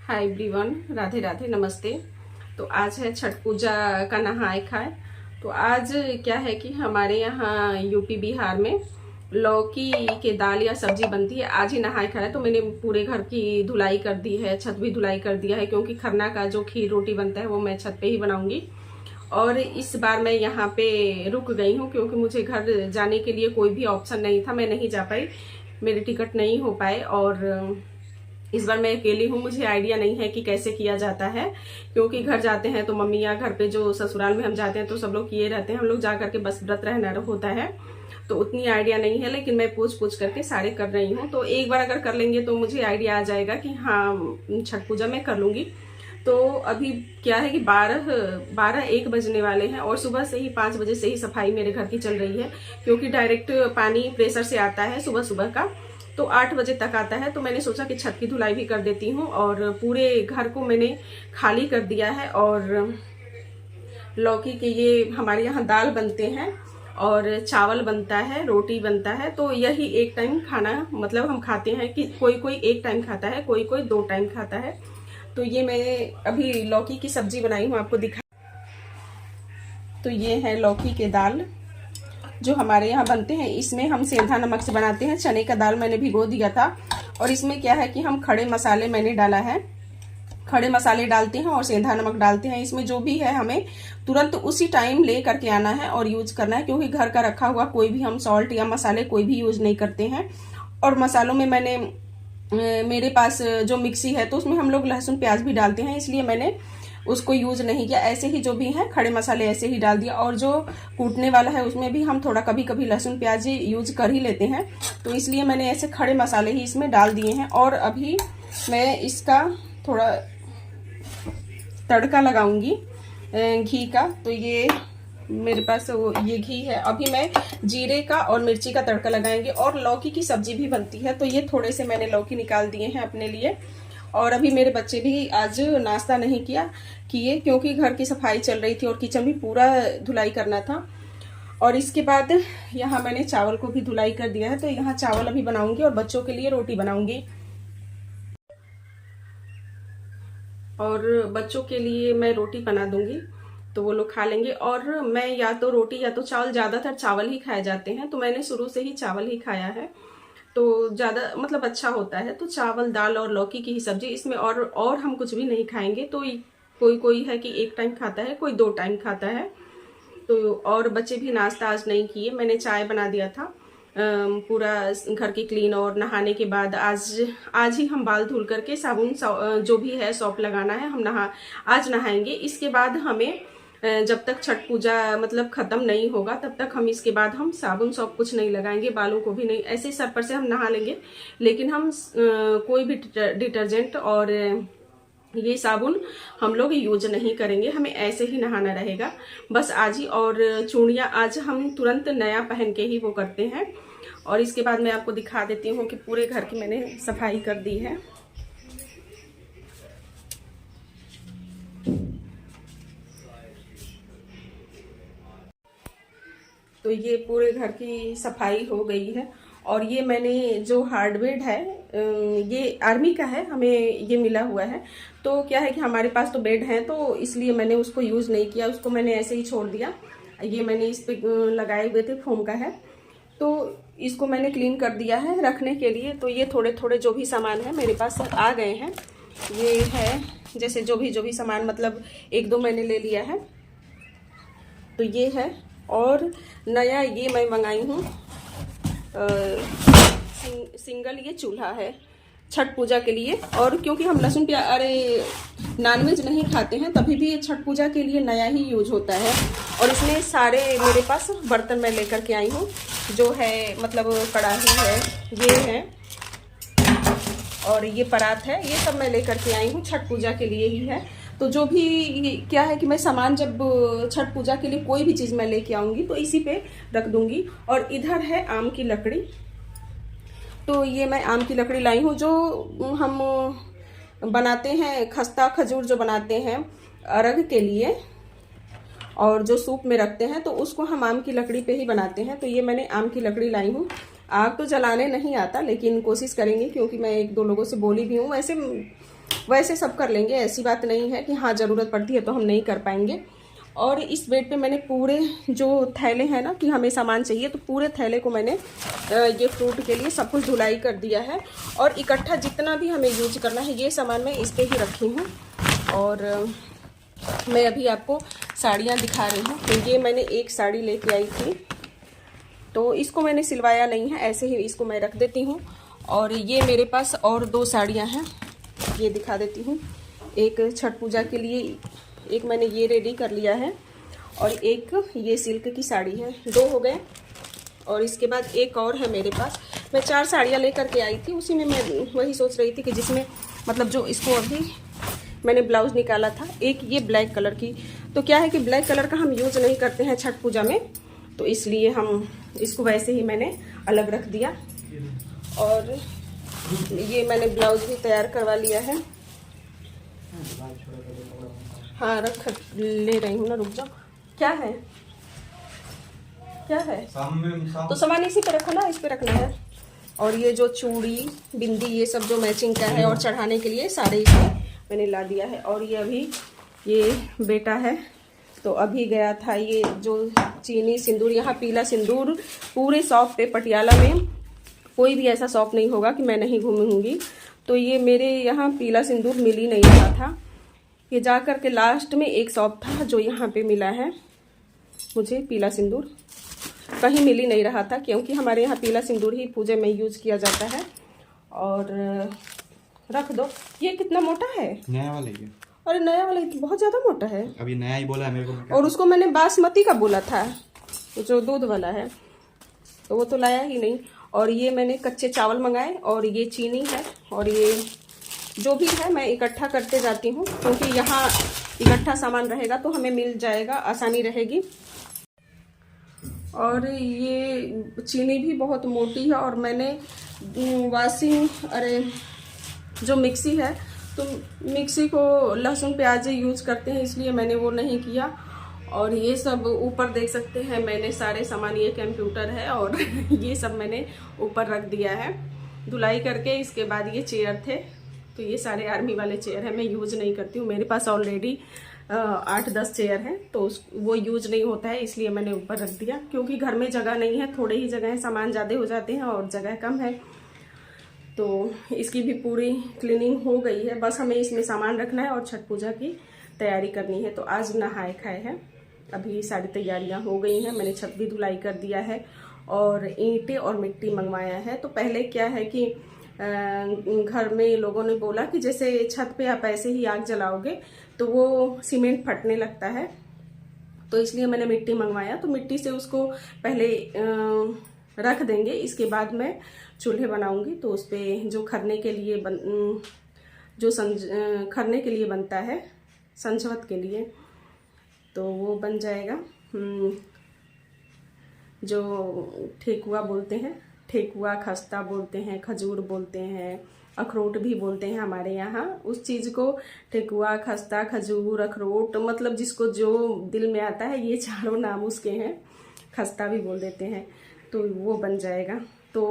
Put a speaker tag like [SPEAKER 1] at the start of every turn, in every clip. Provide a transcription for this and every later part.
[SPEAKER 1] Hi everyone, Radhe Radhe, नमस्ते। तो आज है छठ पूजा का नहाए खाए। तो आज क्या है कि हमारे यहाँ यूपी बिहार में लौकी के दाल या सब्जी बनती है। आज ही नहाए खाए तो मैंने पूरे घर की धुलाई कर दी है, छत भी धुलाई कर दिया है, क्योंकि खरना का जो खीर रोटी बनता है वो मैं छत पे ही बनाऊंगी। और इस बार मैं यहाँ पे रुक गई हूँ क्योंकि मुझे घर जाने के लिए कोई भी ऑप्शन नहीं था, मैं नहीं जा पाई, मेरे टिकट नहीं हो पाए। और इस बार मैं अकेली हूँ, मुझे आइडिया नहीं है कि कैसे किया जाता है, क्योंकि घर जाते हैं तो मम्मी या घर पे जो ससुराल में हम जाते हैं तो सब लोग किए रहते हैं, हम लोग जा करके बस व्रत रहना होता है, तो उतनी आइडिया नहीं है। लेकिन मैं पूछ पूछ करके सारे कर रही हूँ, तो एक बार अगर कर लेंगे तो मुझे आइडिया आ जाएगा कि हाँ छठ पूजा मैं कर लूंगी। तो अभी क्या है कि 12-1 बजने वाले हैं और सुबह से ही 5 बजे से ही सफाई मेरे घर की चल रही है, क्योंकि डायरेक्ट पानी प्रेशर से आता है सुबह सुबह का, तो 8 बजे तक आता है। तो मैंने सोचा कि छत की धुलाई भी कर देती हूँ और पूरे घर को मैंने खाली कर दिया है। और लौकी के ये हमारे यहाँ दाल बनते हैं और चावल बनता है, रोटी बनता है, तो यही एक टाइम खाना मतलब हम खाते हैं कि कोई कोई एक टाइम खाता है, कोई कोई 2 टाइम खाता है। तो ये मैं अभी लौकी की सब्जी बनाई हूँ, आपको दिखा। तो ये है लौकी के दाल जो हमारे यहाँ बनते हैं, इसमें हम सेंधा नमक से बनाते हैं। चने का दाल मैंने भिगो दिया था और इसमें क्या है कि हम खड़े मसाले मैंने डाला है, खड़े मसाले डालते हैं और सेंधा नमक डालते हैं। इसमें जो भी है हमें तुरंत उसी टाइम ले करके आना है और यूज करना है, क्योंकि घर का रखा हुआ कोई भी हम सॉल्ट या मसाले कोई भी यूज नहीं करते हैं। और मसालों में मैंने मेरे पास जो मिक्सी है तो उसमें हम लोग लहसुन प्याज भी डालते हैं, इसलिए मैंने उसको यूज नहीं किया। ऐसे ही जो भी है खड़े मसाले ऐसे ही डाल दिया। और जो कूटने वाला है उसमें भी हम थोड़ा कभी कभी लहसुन प्याज यूज कर ही लेते हैं, तो इसलिए मैंने ऐसे खड़े मसाले ही इसमें डाल दिए हैं। और अभी मैं इसका थोड़ा तड़का लगाऊंगी घी का। तो ये मेरे पास ये घी है। अभी मैं जीरे का और मिर्ची का तड़का लगाएंगे। और लौकी की सब्जी भी बनती है, तो ये थोड़े से मैंने लौकी निकाल दिए हैं अपने लिए। और अभी मेरे बच्चे भी आज नाश्ता नहीं किए क्योंकि घर की सफाई चल रही थी और किचन भी पूरा धुलाई करना था। और इसके बाद यहाँ मैंने चावल को भी धुलाई कर दिया है, तो यहाँ चावल अभी बनाऊंगी और बच्चों के लिए रोटी बनाऊंगी। और बच्चों के लिए मैं रोटी बना दूंगी तो वो लोग खा लेंगे। और मैं या तो रोटी या तो चावल, ज्यादातर चावल ही खाए जाते हैं, तो मैंने शुरू से ही चावल ही खाया है, तो ज्यादा मतलब अच्छा होता है। तो चावल दाल और लौकी की ही सब्जी, इसमें और हम कुछ भी नहीं खाएंगे। तो कोई कोई है कि एक टाइम खाता है, कोई 2 टाइम खाता है। तो और बच्चे भी नाश्ता आज नहीं किए, मैंने चाय बना दिया था पूरा घर की क्लीन। और नहाने के बाद आज ही हम बाल धुल करके साबुन जो भी है सौंफ लगाना है, हम आज नहाएंगे। इसके बाद हमें जब तक छठ पूजा मतलब खत्म नहीं होगा तब तक हम इसके बाद हम साबुन सौंफ कुछ नहीं लगाएंगे, बालों को भी नहीं, ऐसे सर पर से हम नहा लेंगे। लेकिन हम कोई भी डिटर्जेंट और ये साबुन हम लोग यूज नहीं करेंगे, हमें ऐसे ही नहाना रहेगा बस आज ही। और चूड़ियाँ आज हम तुरंत नया पहन के ही वो करते हैं। और इसके बाद मैं आपको दिखा देती हूँ कि पूरे घर की मैंने सफाई कर दी है। तो ये पूरे घर की सफाई हो गई है। और ये मैंने जो हार्डवेयर है ये आर्मी का है, हमें ये मिला हुआ है। तो क्या है कि हमारे पास तो बेड है, तो इसलिए मैंने उसको यूज नहीं किया, उसको मैंने ऐसे ही छोड़ दिया। ये मैंने इस पे लगाए हुए थे, फोम का है, तो इसको मैंने क्लीन कर दिया है रखने के लिए। तो ये थोड़े थोड़े जो भी सामान है मेरे पास आ गए हैं। ये है जैसे जो भी सामान मतलब 1-2 मैंने ले लिया है, तो ये है। और नया ये मैं मंगाई हूँ सिंगल ये चूल्हा है छठ पूजा के लिए। और क्योंकि हम लहसुन प्याज नॉनवेज नहीं खाते हैं, तभी भी ये छठ पूजा के लिए नया ही यूज होता है। और इसमें सारे मेरे पास बर्तन मैं लेकर के आई हूँ, जो है मतलब कढ़ाई है, ये है और ये परात है, ये सब मैं लेकर के आई हूँ, छठ पूजा के लिए ही है। तो जो भी क्या है कि मैं सामान जब छठ पूजा के लिए कोई भी चीज़ मैं लेके आऊँगी तो इसी पे रख दूँगी। और इधर है आम की लकड़ी, तो ये मैं आम की लकड़ी लाई हूँ, जो हम बनाते हैं खस्ता खजूर जो बनाते हैं अर्घ के लिए और जो सूप में रखते हैं, तो उसको हम आम की लकड़ी पे ही बनाते हैं। तो ये मैंने आम की लकड़ी लाई हूँ। आग तो जलाने नहीं आता, लेकिन कोशिश करेंगे, क्योंकि मैं 1-2 लोगों से बोली भी हूँ। वैसे वैसे सब कर लेंगे, ऐसी बात नहीं है कि हाँ ज़रूरत पड़ती है तो हम नहीं कर पाएंगे। और इस बेड पे मैंने पूरे जो थैले हैं ना कि हमें सामान चाहिए, तो पूरे थैले को मैंने ये फ्रूट के लिए सब कुछ धुलाई कर दिया है। और इकट्ठा जितना भी हमें यूज करना है ये सामान मैं इस पे ही रखी हूँ। और मैं अभी आपको साड़ियाँ दिखा रही हूँ। तो ये मैंने एक साड़ी लेके आई थी, तो इसको मैंने सिलवाया नहीं है, ऐसे ही इसको मैं रख देती हूँ। और ये मेरे पास और 2 साड़ियाँ हैं, ये दिखा देती हूँ। एक छठ पूजा के लिए एक मैंने ये रेडी कर लिया है, और एक ये सिल्क की साड़ी है, 2 हो गए। और इसके बाद एक और है मेरे पास। मैं 4 साड़ियाँ लेकर के आई थी, उसी में मैं वही सोच रही थी कि जिसमें मतलब जो इसको अभी मैंने ब्लाउज निकाला था। एक ये ब्लैक कलर की, तो क्या है कि ब्लैक कलर का हम यूज नहीं करते हैं छठ पूजा में, तो इसलिए हम इसको वैसे ही मैंने अलग रख दिया। और ये मैंने ब्लाउज भी तैयार करवा लिया है। हाँ रख ले रही हूँ ना, रुक जाओ। क्या है क्या है? तो सामान इसी पे रखो ना, इस पे रखना है। और ये जो चूड़ी बिंदी ये सब जो मैचिंग का है और चढ़ाने के लिए सारे इसमें मैंने ला दिया है। और ये अभी ये बेटा है, तो अभी गया था ये जो चीनी सिंदूर, यहाँ पीला सिंदूर पूरे शॉप पे पटियाला में कोई भी ऐसा शॉप नहीं होगा कि मैं नहीं घूमूंगी। तो ये मेरे यहाँ पीला सिंदूर मिल ही नहीं रहा था। ये जा कर के लास्ट में एक शॉप था जो यहाँ पे मिला है मुझे पीला सिंदूर, कहीं मिल ही नहीं रहा था, क्योंकि हमारे यहाँ पीला सिंदूर ही पूजा में यूज किया जाता है। और रख दो। ये कितना मोटा है?
[SPEAKER 2] नया वाला ये।
[SPEAKER 1] अरे नया वाला तो बहुत ज्यादा मोटा है।
[SPEAKER 2] अभी नया ही बोला है मेरे को।
[SPEAKER 1] और उसको मैंने बासमती का बोला था, तो जो दूध वाला है, तो वो तो लाया ही नहीं। और ये मैंने कच्चे चावल मंगाए, और ये चीनी है, और ये जो भी है मैं इकट्ठा करते जाती हूँ, क्योंकि यहाँ इकट्ठा सामान रहेगा तो हमें मिल जाएगा, आसानी रहेगी। और ये चीनी भी बहुत मोटी है। और मैंने जो मिक्सी है, तो मिक्सी को लहसुन प्याज यूज करते हैं, इसलिए मैंने वो नहीं किया। और ये सब ऊपर देख सकते हैं मैंने सारे सामान, ये कंप्यूटर है और ये सब मैंने ऊपर रख दिया है धुलाई करके। इसके बाद ये चेयर थे, तो ये सारे आर्मी वाले चेयर हैं, मैं यूज नहीं करती हूँ। मेरे पास ऑलरेडी 8-10 चेयर हैं, तो वो यूज नहीं होता है, इसलिए मैंने ऊपर रख दिया। क्योंकि घर में जगह नहीं है, थोड़े ही जगह है, सामान ज़्यादा हो जाते हैं और जगह कम है। तो इसकी भी पूरी क्लीनिंग हो गई है, बस हमें इसमें सामान रखना है और छठ पूजा की तैयारी करनी है। तो आज नहाए खाए हैं, अभी सारी तैयारियां हो गई हैं। मैंने छत भी धुलाई कर दिया है और ईंटें और मिट्टी मंगवाया है। तो पहले क्या है कि घर में लोगों ने बोला कि जैसे छत पे आप ऐसे ही आग जलाओगे तो वो सीमेंट फटने लगता है, तो इसलिए मैंने मिट्टी मंगवाया। तो मिट्टी से उसको पहले रख देंगे, इसके बाद मैं चूल्हे बनाऊंगी। तो उस पर जो खरने के लिए खरने के लिए बनता है, संझवत के लिए, तो वो बन जाएगा। जो ठेकुआ बोलते हैं, ठेकुआ खस्ता बोलते हैं, खजूर बोलते हैं, अखरोट भी बोलते हैं हमारे यहाँ। उस चीज़ को ठेकुआ, खस्ता, खजूर, अखरोट, मतलब जिसको जो दिल में आता है, ये चारों नाम उसके हैं। खस्ता भी बोल देते हैं, तो वो बन जाएगा। तो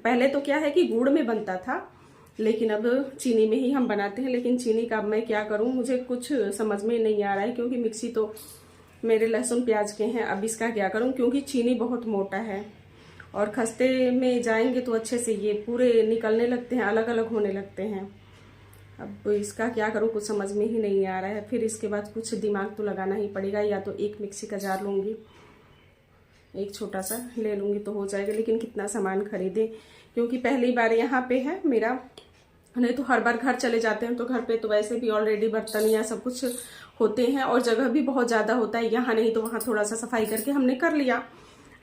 [SPEAKER 1] पहले तो क्या है कि गुड़ में बनता था, लेकिन अब चीनी में ही हम बनाते हैं। लेकिन चीनी का अब मैं क्या करूं, मुझे कुछ समझ में नहीं आ रहा है, क्योंकि मिक्सी तो मेरे लहसुन प्याज के हैं। अब इसका क्या करूं, क्योंकि चीनी बहुत मोटा है और खस्ते में जाएंगे तो अच्छे से ये पूरे निकलने लगते हैं, अलग अलग होने लगते हैं। अब इसका क्या करूं, कुछ समझ में ही नहीं आ रहा है। फिर इसके बाद कुछ दिमाग तो लगाना ही पड़ेगा, या तो एक मिक्सी का जार लूँगी, एक छोटा सा ले लूँगी तो हो जाएगा। लेकिन कितना सामान खरीदे, क्योंकि पहली बार यहाँ पे है मेरा, नहीं तो हर बार घर चले जाते हैं तो घर पे तो वैसे भी ऑलरेडी बर्तन या सब कुछ होते हैं और जगह भी बहुत ज़्यादा होता है। यहाँ नहीं तो वहाँ थोड़ा सा सफाई करके हमने कर लिया,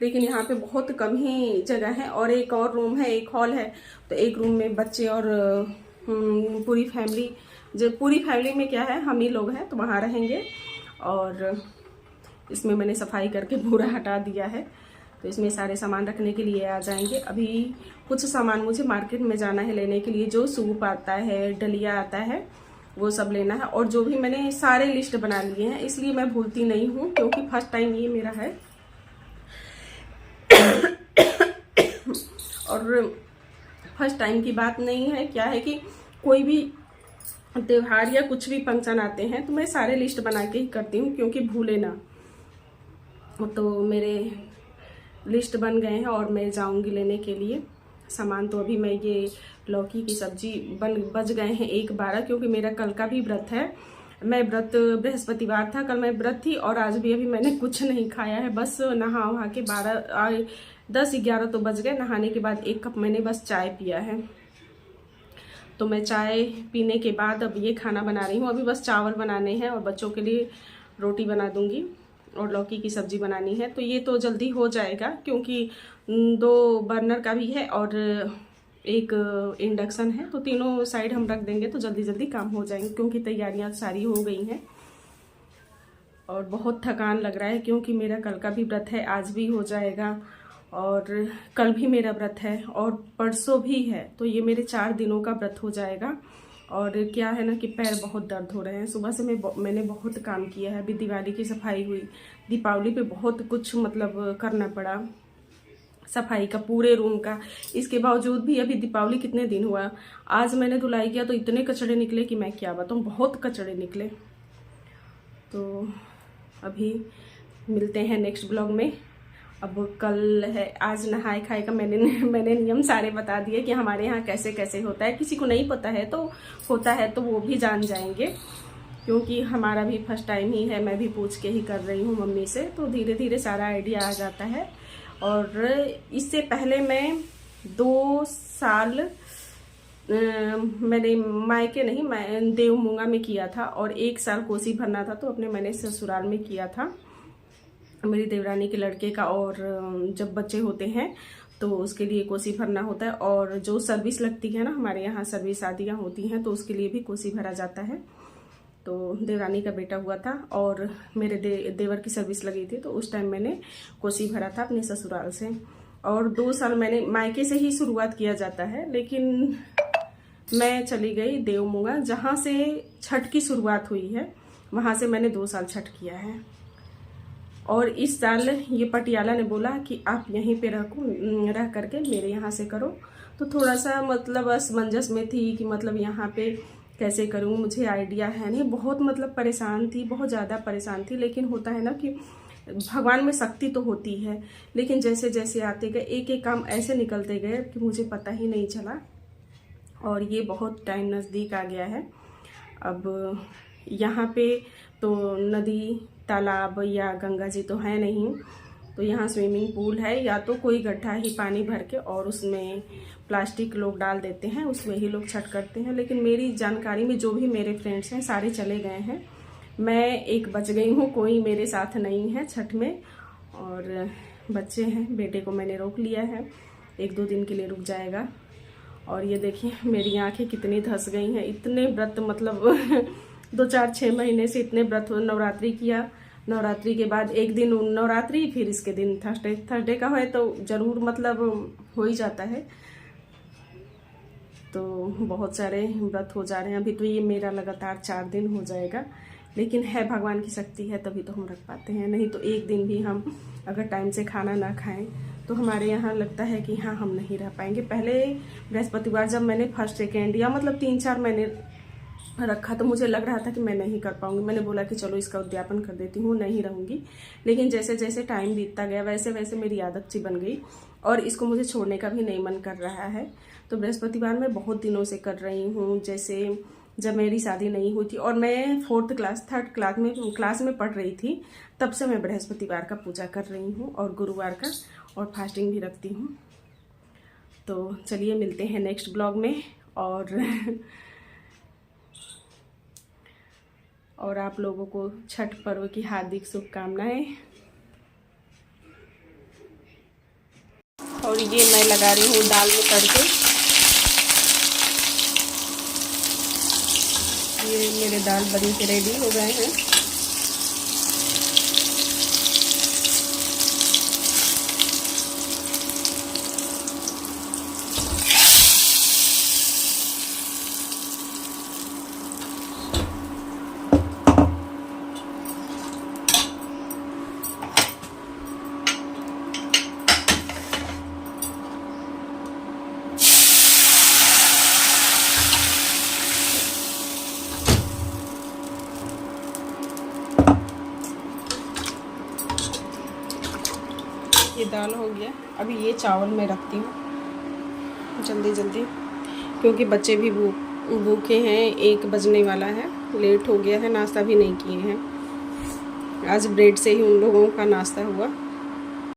[SPEAKER 1] लेकिन यहाँ पे बहुत कम ही जगह है। और एक और रूम है, एक हॉल है, तो एक रूम में बच्चे और पूरी फैमिली, जो पूरी फैमिली में क्या है हम ही लोग हैं, तो वहाँ रहेंगे। और इसमें मैंने सफाई करके पूरा हटा दिया है, तो इसमें सारे सामान रखने के लिए आ जाएंगे। अभी कुछ सामान मुझे मार्केट में जाना है लेने के लिए, जो सूप आता है, डलिया आता है, वो सब लेना है। और जो भी मैंने सारे लिस्ट बना लिए हैं, इसलिए मैं भूलती नहीं हूँ, क्योंकि फर्स्ट टाइम ये मेरा है। और फर्स्ट टाइम की बात नहीं है, क्या है कि कोई भी त्योहार या कुछ भी फंक्शन आते हैं तो मैं सारे लिस्ट बना के ही करती हूँ, क्योंकि भूले ना। तो मेरे लिस्ट बन गए हैं और मैं जाऊंगी लेने के लिए सामान। तो अभी मैं ये लौकी की सब्जी बच गए हैं 1:12, क्योंकि मेरा कल का भी व्रत है। मैं व्रत बृहस्पतिवार था, कल मैं व्रत थी और आज भी अभी मैंने कुछ नहीं खाया है। बस नहा वहा के 10-11 तो बज गए। नहाने के बाद 1 कप मैंने बस चाय पिया है। तो मैं चाय पीने के बाद अब ये खाना बना रही हूँ। अभी बस चावल बनाने हैं और बच्चों के लिए रोटी बना दूंगी और लौकी की सब्जी बनानी है। तो ये तो जल्दी हो जाएगा, क्योंकि 2 बर्नर का भी है और एक इंडक्शन है। तो तीनों साइड हम रख देंगे तो जल्दी जल्दी काम हो जाएंगे, क्योंकि तैयारियां सारी हो गई हैं। और बहुत थकान लग रहा है, क्योंकि मेरा कल का भी व्रत है, आज भी हो जाएगा और कल भी मेरा व्रत है और परसों भी है। तो ये मेरे 4 दिनों का व्रत हो जाएगा। और क्या है ना कि पैर बहुत दर्द हो रहे हैं। सुबह से मैंने बहुत काम किया है। अभी दिवाली की सफाई हुई, दीपावली पे बहुत कुछ मतलब करना पड़ा, सफाई का पूरे रूम का। इसके बावजूद भी अभी दीपावली कितने दिन हुआ, आज मैंने धुलाई किया तो इतने कचड़े निकले कि मैं क्या बताऊँ, बहुत कचड़े निकले। तो अभी मिलते हैं नेक्स्ट ब्लॉग में। अब कल है, आज नहाए खाए का मैंने नियम सारे बता दिए कि हमारे यहाँ कैसे कैसे होता है। किसी को नहीं पता है तो होता है तो वो भी जान जाएंगे, क्योंकि हमारा भी फर्स्ट टाइम ही है। मैं भी पूछ के ही कर रही हूँ मम्मी से, तो धीरे धीरे सारा आइडिया आ जाता है। और इससे पहले मैं 2 साल मैंने मायके नहीं, मैं देवमुंगा में किया था और 1 साल कोसी भरना था तो अपने मैंने ससुराल में किया था मेरी देवरानी के लड़के का। और जब बच्चे होते हैं तो उसके लिए कोसी भरना होता है। और जो सर्विस लगती है ना, हमारे यहाँ सर्विस शादियाँ होती हैं तो उसके लिए भी कोसी भरा जाता है। तो देवरानी का बेटा हुआ था और मेरे देवर की सर्विस लगी थी, तो उस टाइम मैंने कोसी भरा था अपने ससुराल से। और 2 साल मैंने मायके से ही शुरुआत किया जाता है, लेकिन मैं चली गई देवमुंगा, जहाँ से छठ की शुरुआत हुई है, वहाँ से मैंने 2 साल छठ किया है। और इस साल ये पटियाला ने बोला कि आप यहीं पे रह करके मेरे यहाँ से करो। तो थोड़ा सा मतलब असमंजस में थी कि मतलब यहाँ पे कैसे करूँ, मुझे आइडिया है नहीं। बहुत मतलब परेशान थी, बहुत ज़्यादा परेशान थी। लेकिन होता है ना कि भगवान में शक्ति तो होती है, लेकिन जैसे जैसे आते गए एक एक काम ऐसे निकलते गए कि मुझे पता ही नहीं चला। और ये बहुत टाइम नज़दीक आ गया है। अब यहाँ पे तो नदी तालाब या गंगा जी तो है नहीं, तो यहाँ स्विमिंग पूल है, या तो कोई गड्ढा ही पानी भर के और उसमें प्लास्टिक लोग डाल देते हैं, उसमें ही लोग छठ करते हैं। लेकिन मेरी जानकारी में जो भी मेरे फ्रेंड्स हैं सारे चले गए हैं, मैं एक बच गई हूँ, कोई मेरे साथ नहीं है छठ में। और बच्चे हैं, बेटे को मैंने रोक लिया है, 1-2 दिन के लिए रुक जाएगा। और ये देखिए मेरी आंखें कितनी धंस गई हैं। इतने व्रत मतलब 2-4-6 महीने से इतने व्रत हो। नवरात्रि किया, नवरात्रि के बाद एक दिन नवरात्रि, फिर इसके दिन थर्सडे का है तो जरूर मतलब हो ही जाता है। तो बहुत सारे व्रत हो जा रहे हैं। अभी तो ये मेरा लगातार 4 दिन हो जाएगा, लेकिन है भगवान की शक्ति है तभी तो हम रख पाते हैं। नहीं तो एक दिन भी हम अगर टाइम से खाना ना खाएं तो हमारे यहाँ लगता है कि हाँ हम नहीं रह पाएंगे। पहले बृहस्पतिवार जब मैंने फर्स्ट सेकेंड या मतलब 3-4 महीने रखा तो मुझे लग रहा था कि मैं नहीं कर पाऊंगी। मैंने बोला कि चलो इसका उद्यापन कर देती हूँ, नहीं रहूंगी। लेकिन जैसे जैसे टाइम बीतता गया वैसे वैसे मेरी आदत सी बन गई और इसको मुझे छोड़ने का भी नहीं मन कर रहा है। तो बृहस्पतिवार मैं बहुत दिनों से कर रही हूँ। जैसे जब मेरी शादी नहीं हुई थी और मैं 4th क्लास 3rd क्लास में पढ़ रही थी, तब से मैं बृहस्पतिवार का पूजा कर रही हूँ और गुरुवार का, और फास्टिंग भी रखती हूँ। तो चलिए मिलते हैं नेक्स्ट ब्लॉग में। और आप लोगों को छठ पर्व की हार्दिक शुभकामनाएं। और ये मैं लगा रही हूँ दाल में तड़के। ये मेरे दाल बन के रेडी हो गए हैं। ये दाल हो गया। अभी ये चावल मैं रखती हूँ जल्दी जल्दी, क्योंकि बच्चे भी भूखे हैं। 1 बजने वाला है, लेट हो गया है, नाश्ता भी नहीं किए हैं। आज ब्रेड से ही उन लोगों का नाश्ता हुआ।